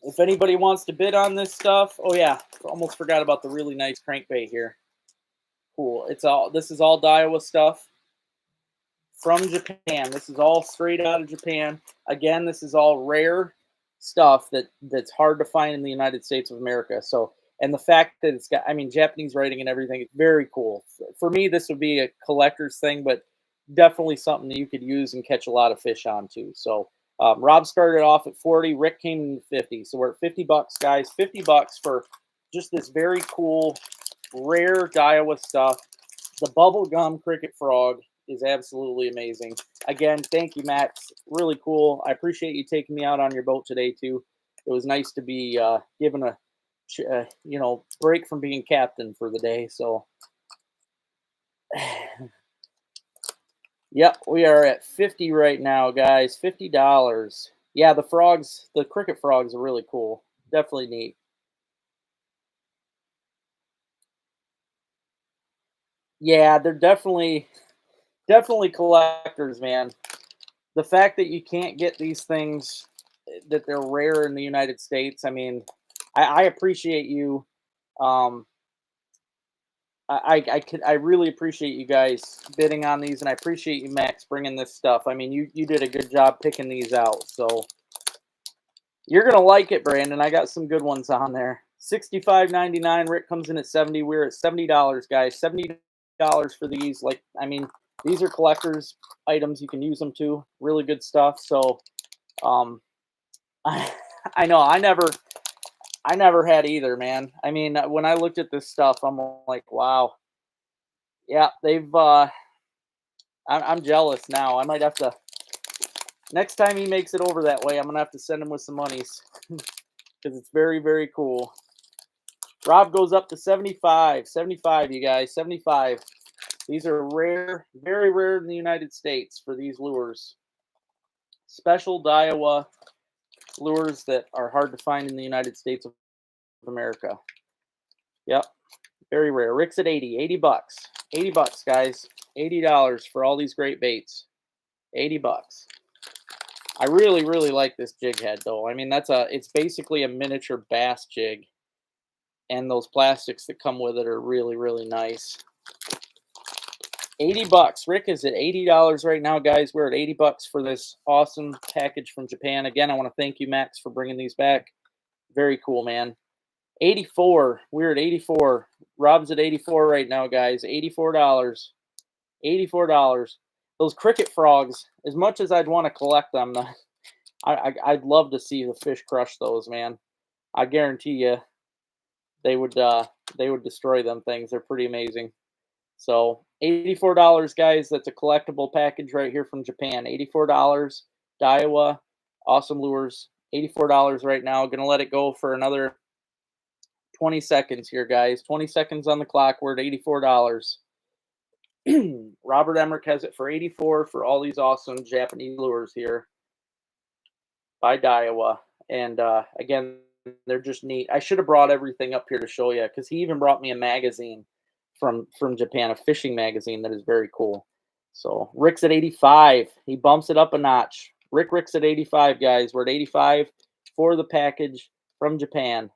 if anybody wants to bid on this stuff, oh yeah, almost forgot about the really nice crankbait here. Cool. This is all Daiwa stuff from Japan. This is all straight out of Japan. Again, this is all rare stuff that's hard to find in the United States of America. So, and the fact that it's got, I mean, Japanese writing and everything, it's very cool. For me, this would be a collector's thing, but definitely something that you could use and catch a lot of fish on too. So, Rob started off at 40, Rick came in 50. So we're at $50, guys. $50 for just this very cool, rare Daiwa stuff. The bubblegum cricket frog is absolutely amazing. Again, thank you, Max. Really cool. I appreciate you taking me out on your boat today too. It was nice to be given a break from being captain for the day. So, yep, we are at 50 right now, guys. $50. Yeah, the cricket frogs are really cool. Definitely neat. Yeah, they're definitely collectors, man. The fact that you can't get these things, that they're rare in the United States. I mean, I appreciate you. Um, I really appreciate you guys bidding on these, and I appreciate you, Max, bringing this stuff. I mean, you did a good job picking these out, so you're gonna like it, Brandon. I got some good ones on there. $65.99. Rick comes in at 70. We're at $70, guys. $70 for these. Like, I mean, these are collectors items. You can use them too. Really good stuff. So, I know I never had either, man. I mean, when I looked at this stuff, I'm like, wow. Yeah, I'm jealous now. I might have to, next time he makes it over that way, I'm gonna have to send him with some monies. because it's very, very cool. Rob goes up to 75. 75, you guys. 75. These are rare, very rare in the United States for these lures. Special Daiwa lures that are hard to find in the United States of America. Yep. Very rare. Rick's at 80. 80 bucks. 80 bucks, guys. $80 for all these great baits. 80 bucks. I really, really like this jig head, though. I mean, it's basically a miniature bass jig. And those plastics that come with it are really, really nice. 80 bucks. Rick is at $80 right now, guys. We're at 80 bucks for this awesome package from Japan. Again, I want to thank you, Max, for bringing these back. Very cool, man. 84. We're at 84. Rob's at 84 right now, guys. $84. $84. Those cricket frogs, as much as I'd want to collect them, I'd love to see the fish crush those, man. I guarantee you they would destroy them things. They're pretty amazing. So $84, guys. That's a collectible package right here from Japan. $84. Daiwa. Awesome lures. $84 right now. Gonna let it go for another 20 seconds here, guys. 20 seconds on the clock. We're at $84. Robert Emmerich has it for 84 for all these awesome Japanese lures here by Daiwa. And again, they're just neat. I should have brought everything up here to show you, because he even brought me a magazine from Japan, a fishing magazine that is very cool. So Rick's at 85. He bumps it up a notch. Rick's at 85, guys. We're at 85 for the package from Japan.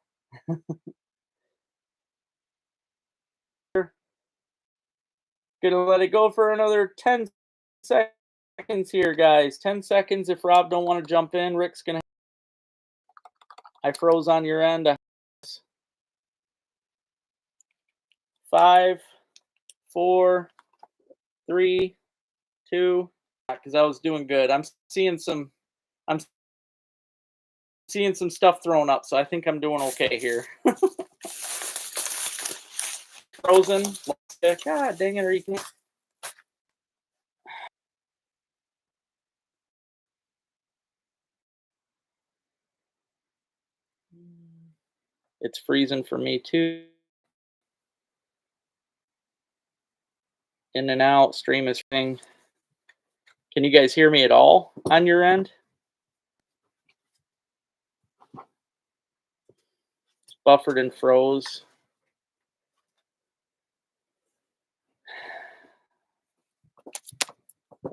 Gonna let it go for another 10 seconds here, guys. 10 seconds. If Rob don't want to jump in, Rick's gonna. I froze on your end. 5, 4, 3, 2. Because I was doing good. I'm seeing some stuff thrown up, so I think I'm doing okay here. Frozen. God dang it, Ricky. It's freezing for me too. In and out. Stream is freezing. Can you guys hear me at all on your end? It's buffered and froze.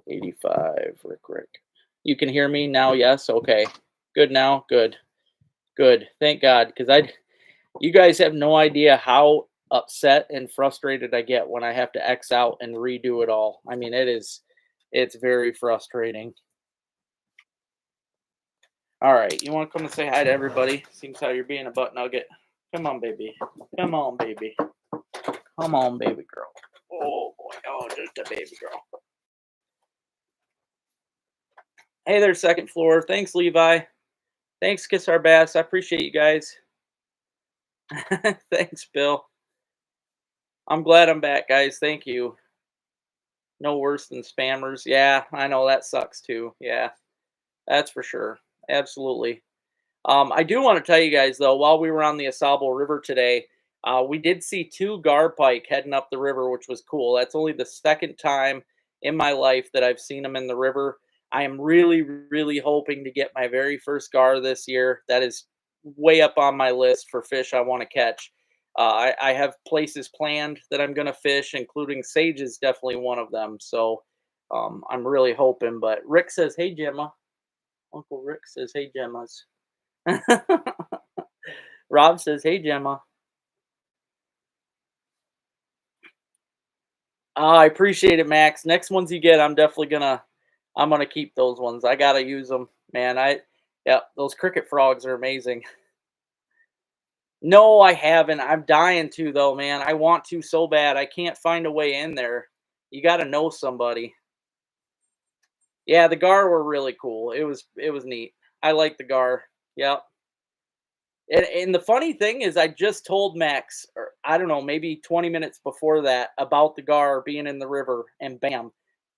$85, Rick. You can hear me now? Yes. Okay. Good now. Good. Good. Thank God, because you guys have no idea how upset and frustrated I get when I have to X out and redo it all. I mean, it's very frustrating. All right, you want to come and say hi to everybody? Seems how you're being a butt nugget. Come on, baby. Come on, baby. Come on, baby girl. Oh boy. Oh, just a baby girl. Hey there, second floor. Thanks, Levi. Thanks, Kiss Our Bass. I appreciate you guys. Thanks, Bill. I'm glad I'm back, guys. Thank you. No worse than spammers. Yeah, I know that sucks too. Yeah, that's for sure. Absolutely. I do want to tell you guys, though, while we were on the Asabo River today, we did see 2 gar pike heading up the river, which was cool. That's only the second time in my life that I've seen them in the river. I am really, really hoping to get my very first gar this year. That is way up on my list for fish I want to catch. I have places planned that I'm going to fish, including Sage is definitely one of them. So I'm really hoping. But Rick says, hey, Gemma. Uncle Rick says, hey, Gemmas. Rob says, hey, Gemma. I appreciate it, Max. Next ones you get, I'm gonna keep those ones. I gotta use them, man. Yeah, those cricket frogs are amazing. No, I haven't. I'm dying to though, man. I want to so bad. I can't find a way in there. You got to know somebody. Yeah, the gar were really cool. It was neat. I like the gar. Yep. And the funny thing is, I just told Max, or I don't know, maybe 20 minutes before that, about the gar being in the river, and bam,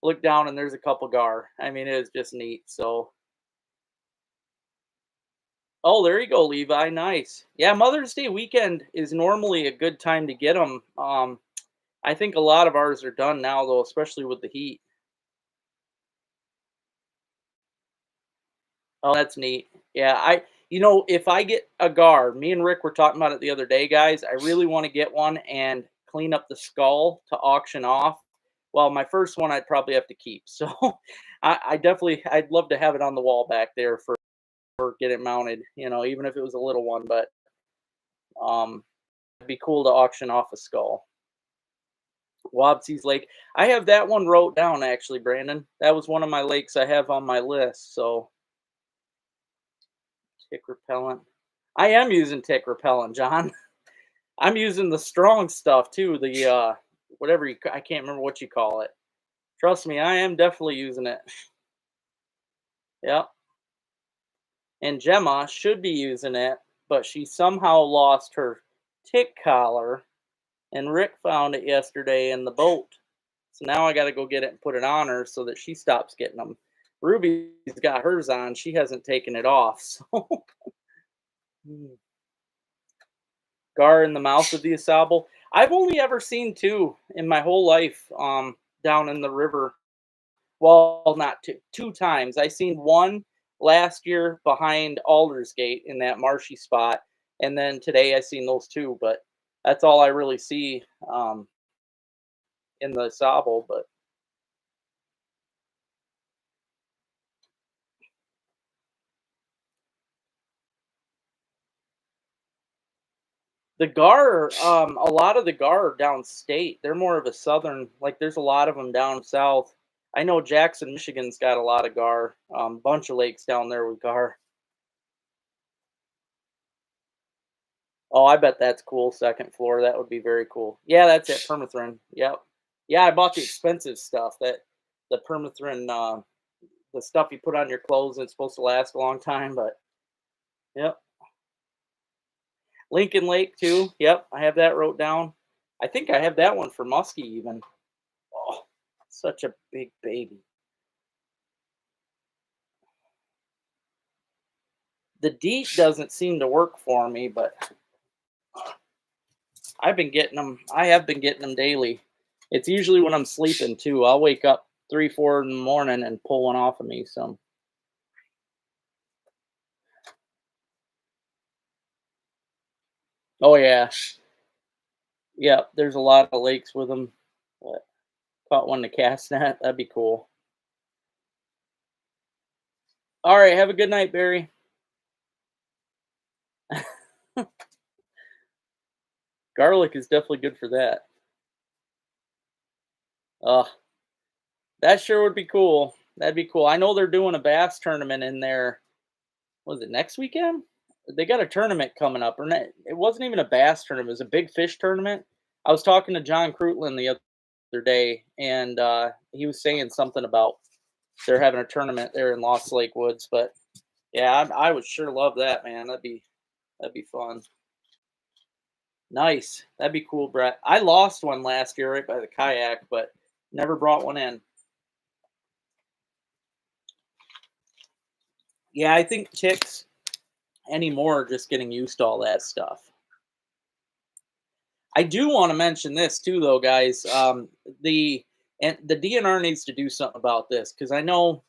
look down and there's a couple gar. I mean, it was just neat. So Oh, there you go, Levi. Nice. Yeah, Mother's Day weekend is normally a good time to get them. I think a lot of ours are done now, though, especially with the heat. Oh, that's neat. Yeah, if I get a gar, me and Rick were talking about it the other day, guys. I really want to get one and clean up the skull to auction off. Well, my first one I'd probably have to keep. So I'd love to have it on the wall back there for get it mounted, even if it was a little one, but um it'd be cool to auction off a skull. Wabsey's Lake. I have that one wrote down actually, Brandon. That was one of my lakes I have on my list. So tick repellent. I am using tick repellent, John. I'm using the strong stuff too. The whatever I can't remember what you call it. Trust me, I am definitely using it. Yep. And Gemma should be using it, but she somehow lost her tick collar, and Rick found it yesterday in the boat. So now I got to go get it and put it on her so that she stops getting them. Ruby's got hers on. She hasn't taken it off. So Gar in the mouth of the Asable. I've only ever seen two in my whole life down in the river. Well, not two, two times. I seen one last year behind Aldersgate in that marshy spot, and then today I seen those two. But that's all I really see in the Asable. But the Gar, a lot of the Gar are downstate. They're more of a southern. Like there's a lot of them down south. I know Jackson, Michigan's got a lot of Gar. Bunch of lakes down there with Gar. Oh, I bet that's cool. Second floor. That would be very cool. Yeah, that's it. Permethrin. Yep. Yeah, I bought the expensive stuff. That the permethrin, the stuff you put on your clothes. And it's supposed to last a long time. But yep. Lincoln Lake too. Yep, I have that wrote down. I think I have that one for Muskie even. Oh, such a big baby. The DEET doesn't seem to work for me, but I've been getting them. I have been getting them daily. It's usually when I'm sleeping too. I'll wake up 3, 4 in the morning and pull one off of me. So, oh yeah, yeah. There's a lot of lakes with them. But caught one to cast net. That'd be cool. All right. Have a good night, Barry. Garlic is definitely good for that. Uh, that sure would be cool. That'd be cool. I know they're doing a bass tournament in there. Was it next weekend? They got a tournament coming up, or it wasn't even a bass tournament. It was a big fish tournament. I was talking to John Crutland the other day, and he was saying something about they're having a tournament there in Lost Lake Woods. But yeah, I would sure love that, man. That'd be fun. Nice. That'd be cool, Brett. I lost one last year right by the kayak, but never brought one in. Yeah, I think chicks anymore are just getting used to all that stuff. I do want to mention this too, though, guys. The DNR needs to do something about this because I know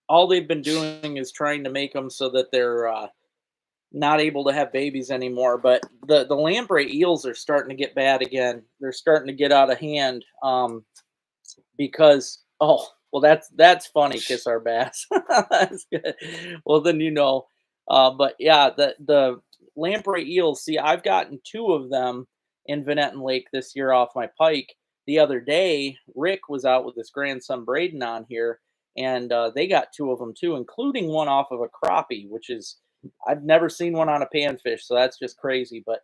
all they've been doing is trying to make them so that they're not able to have babies anymore. But the lamprey eels are starting to get bad again. They're starting to get out of hand because well that's funny. Kiss our bass. That's good. Well then but yeah the lamprey eels. See, I've gotten two of them in Venetton Lake this year off my pike. The other day, Rick was out with his grandson Braden on here, and they got two of them too, including one off of a crappie, which is I've never seen one on a panfish, so that's just crazy. But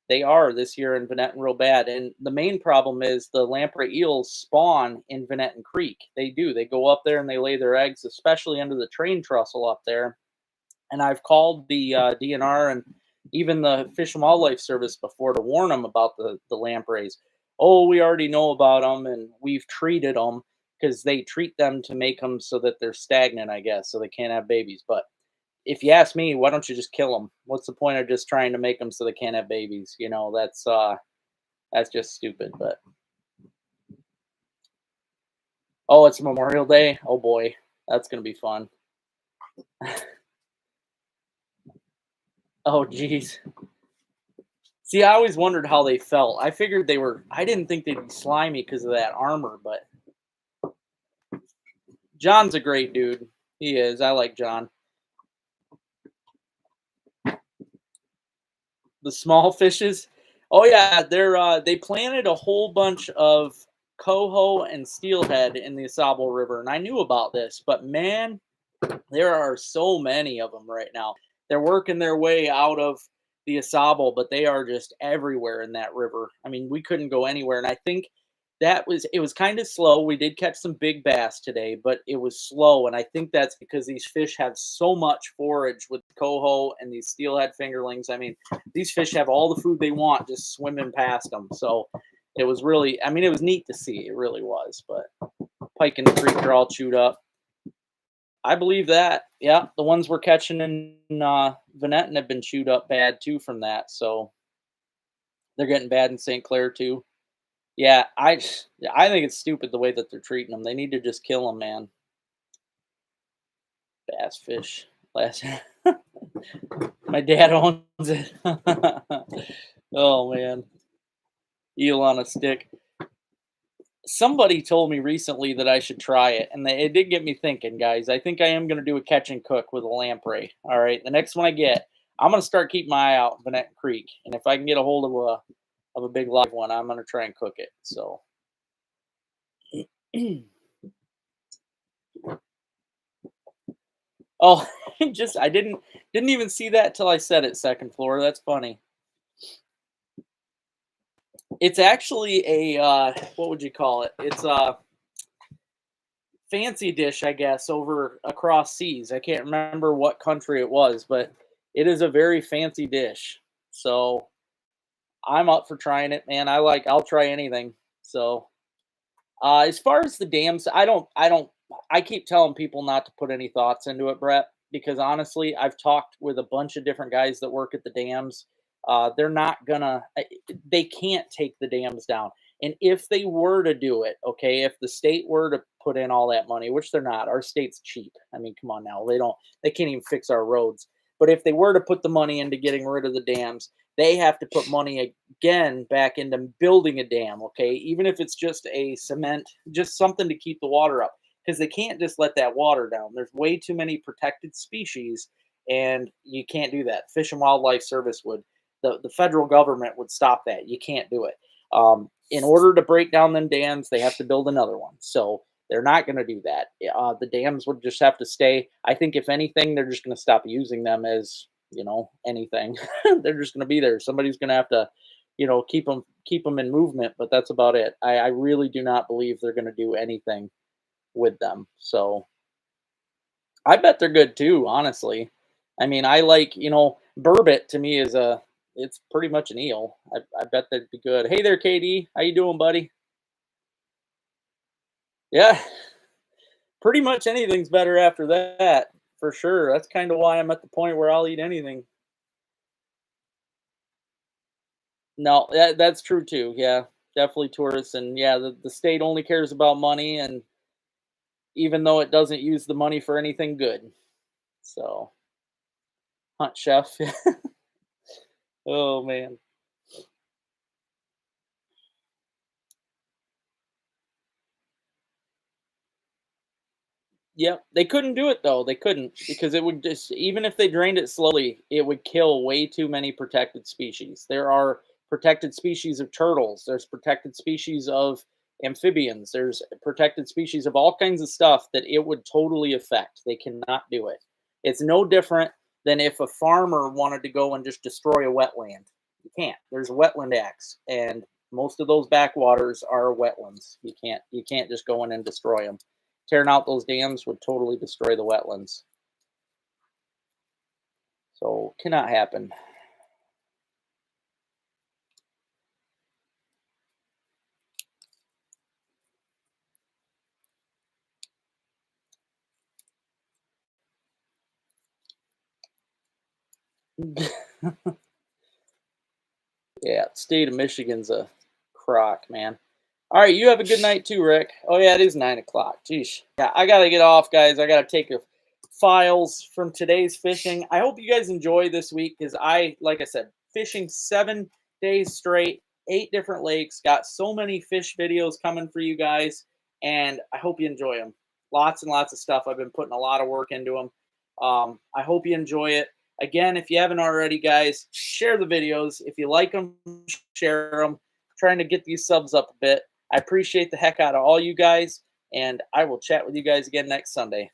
they are this year in Venetton real bad. And the main problem is the lamprey eels spawn in Venetton Creek. They do. They go up there and they lay their eggs, especially under the train trestle up there. And I've called the DNR and even the Fish and Wildlife Service before to warn them about the lampreys. Oh, we already know about them and we've treated them because they treat them to make them so that they're stagnant, I guess, so they can't have babies. But if you ask me, why don't you just kill them? What's the point of just trying to make them so they can't have babies? That's just stupid. But oh, it's Memorial Day. Oh boy, that's gonna be fun. Oh geez. See, I always wondered how they felt. I figured they were. I didn't think they'd be slimy because of that armor. But John's a great dude. He is. I like John. The small fishes. Oh yeah, they planted a whole bunch of coho and steelhead in the Asable River, and I knew about this, but man, there are so many of them right now. They're working their way out of the Asable, but they are just everywhere in that river. I mean, we couldn't go anywhere, and I think it was kind of slow. We did catch some big bass today, but it was slow, and I think that's because these fish have so much forage with coho and these steelhead fingerlings. I mean, these fish have all the food they want just swimming past them. So it was really, I mean, it was neat to see. It really was. But pike in the creek are all chewed up. I believe that. Yeah, the ones we're catching in Venetton have been chewed up bad too from that. So they're getting bad in St. Clair too. Yeah, I think it's stupid the way that they're treating them. They need to just kill them, man. Bass fish. Last, my dad owns it. Oh man, eel on a stick. Somebody told me recently that I should try it, and it did get me thinking, guys. I think I am going to do a catch and cook with a lamprey. All right, the next one I get, I'm going to start keeping my eye out in Vanette Creek, and if I can get a hold of a big live one, I'm going to try and cook it. So. Oh, just I didn't even see that till I said it. Second floor. That's funny. It's actually a what would you call it? It's a fancy dish, I guess, over across seas. I can't remember what country it was, but it is a very fancy dish. So I'm up for trying it, man. I'll try anything. So as far as the dams, I keep telling people not to put any thoughts into it, Brett, because honestly, I've talked with a bunch of different guys that work at the dams. They're not gonna, they can't take the dams down. And if they were to do it, okay, if the state were to put in all that money, which they're not, our state's cheap. I mean, come on now, they can't even fix our roads. But if they were to put the money into getting rid of the dams, they have to put money again back into building a dam, okay? Even if it's just a cement, just something to keep the water up, because they can't just let that water down. There's way too many protected species, and you can't do that. Fish and Wildlife Service would, the federal government would stop that. You can't do it. In order to break down them dams, they have to build another one. So they're not going to do that. The dams would just have to stay. I think if anything, they're just going to stop using them as anything. They're just going to be there. Somebody's going to have to, keep them in movement. But that's about it. I really do not believe they're going to do anything with them. So I bet they're good too. Honestly, I mean, I like burbot to me it's pretty much an eel. I bet that'd be good. Hey there, KD. How you doing, buddy? Yeah, pretty much anything's better after that, for sure. That's kind of why I'm at the point where I'll eat anything. No, that's true too. Yeah, definitely tourists, and yeah, the state only cares about money, and even though it doesn't use the money for anything good. So, hunt chef. Oh man. Yep, they couldn't do it though. They couldn't because it would just even if they drained it slowly, it would kill way too many protected species. There are protected species of turtles, there's protected species of amphibians, there's protected species of all kinds of stuff that it would totally affect. They cannot do it. It's no different than if a farmer wanted to go and just destroy a wetland. You can't. There's a wetland acts and most of those backwaters are wetlands. You can't just go in and destroy them. Tearing out those dams would totally destroy the wetlands. So cannot happen. Yeah, state of Michigan's a crock, man. All right, you have a good night too, Rick. Oh yeah, it is 9 o'clock. Jeez. Yeah, I gotta get off, guys. I gotta take your files from today's fishing. I hope you guys enjoy this week because like I said, fishing 7 days straight, 8 different lakes. Got so many fish videos coming for you guys, and I hope you enjoy them. Lots and lots of stuff. I've been putting a lot of work into them. I hope you enjoy it. Again, if you haven't already, guys, share the videos. If you like them, share them. Trying to get these subs up a bit. I appreciate the heck out of all you guys, and I will chat with you guys again next Sunday.